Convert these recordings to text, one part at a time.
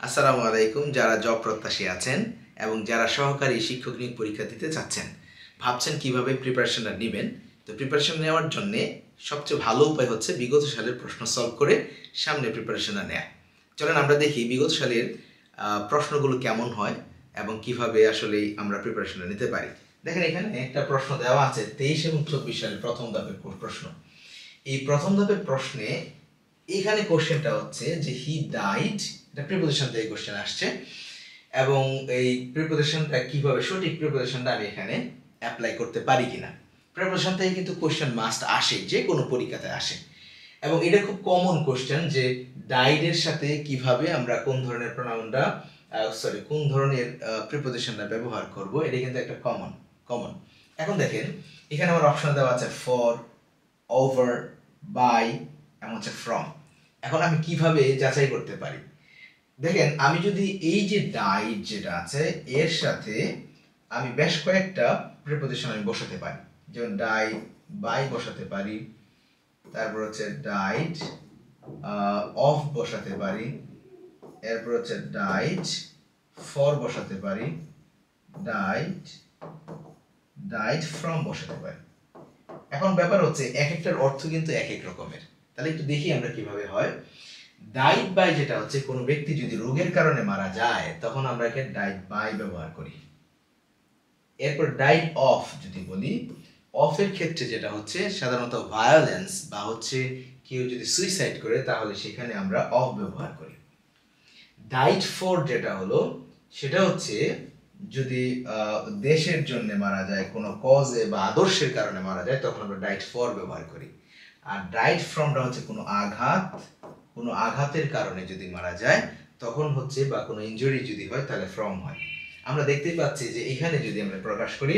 আসসালামু আলাইকুম। যারা জব প্রত্যাশী আছেন এবং যারা সহকারী শিক্ষক নিয়োগ পরীক্ষা দিতে চাচ্ছেন, ভাবছেন কিভাবে প্রিপারেশনটা নেবেন। তো প্রিপারেশন নেওয়ার জন্য সবচেয়ে ভালো উপায় হচ্ছে বিগত সালের প্রশ্ন সলভ করে সামনে প্রিপারেশনটা নেয়া। চলেন আমরা দেখি বিগত সালের প্রশ্নগুলো কেমন হয় এবং কিভাবে আসলে আমরা প্রিপারেশনটা নিতে পারি। দেখেন এখানে একটা প্রশ্ন দেওয়া আছে 23 এবং 24 সালের প্রথম ধাপের প্রশ্ন। এই প্রথম ধাপের প্রশ্নে এখানে কোশ্চেনটা হচ্ছে যে হি ডাইড, এটা প্রিপোজিশন থেকে কোশ্চেন আসছে এবং এই প্রিপোজিশনটা কিভাবে সঠিক প্রিপোজিশনটা আমি এখানে অ্যাপ্লাই করতে পারি কিনা। প্রিপোজিশন থেকে কিন্তু কোশ্চেন মাস্ট আসে, যে কোনো পরীক্ষাতে আসে এবং এটা খুব কমন কোশ্চেন যে ডাইডের সাথে কিভাবে আমরা কোন ধরনের প্রোনাউনটা কোন ধরনের প্রিপোজিশনটা ব্যবহার করব, এটা কিন্তু একটা কমন। এখন দেখেন এখানে আমার অপশন দেওয়া আছে ফর, ওভার, বাই এবং হচ্ছে ফ্রম। এখন আমি কিভাবে যাচাই করতে পারি? দেখেন আমি যদি এই যে ডাইড যেটা আছে এর সাথে আমি বেশ কয়েকটা প্রিপোজিশন আমি বসাতে পারি, যেমন ডাই বাই বসাতে পারি, তারপর হচ্ছে ডাইড অফ বসাতে পারি, এরপর হচ্ছে ডাইড ফর বসাতে পারি, ডাইড ফ্রম বসাতে পারি। এখন ব্যাপার হচ্ছে এক একটার অর্থ কিন্তু এক এক রকমের। তাহলে একটু দেখি আমরা কিভাবে হয়। ডাইড বাই যেটা হচ্ছে কোনো ব্যক্তি যদি রোগের কারণে মারা যায় তখন আমরা এখানে ডাইড বাই ব্যবহার করি। এরপর ডাইড অফ যদি বলি, অফের ক্ষেত্রে যেটা হচ্ছে সাধারণত ভায়োলেন্স বা হচ্ছে কেউ যদি সুইসাইড করে তাহলে সেখানে আমরা অফ ব্যবহার করি। ডাইড ফর যেটা হলো সেটা হচ্ছে যদি দেশের জন্য মারা যায়, কোনো কজে বা আদর্শের কারণে মারা যায় তখন আমরা ডাইড ফর ব্যবহার করি। আর ডাইড ফ্রমটা হচ্ছে কোনো আঘাতের কারণে যদি মারা যায় তখন হচ্ছে, বা কোনো ইনজুরি যদি হয় তাহলে ফ্রম হয়। আমরা দেখতেই পাচ্ছি যে এখানে যদি আমরা প্রকাশ করি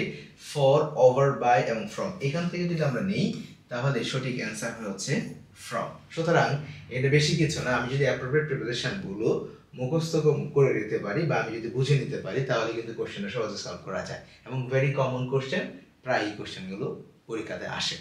ফর, ওভার, বাই এবং ফ্রম, এখান থেকে যদি আমরা নিই তাহলে সঠিক অ্যান্সার হচ্ছে ফ্রম। সুতরাং এটা বেশি কিছু না, আমি যদি অ্যাপ্রোপ্রিয়েট প্রিপোজিশনগুলো মুখস্থ করে নিতে পারি বা আমি যদি বুঝে নিতে পারি তাহলে কিন্তু কোশ্চেনটা সহজে সলভ করা যায় এবং ভেরি কমন কোশ্চেন, প্রায় এই কোশ্চেনগুলো পরীক্ষাতে আসে।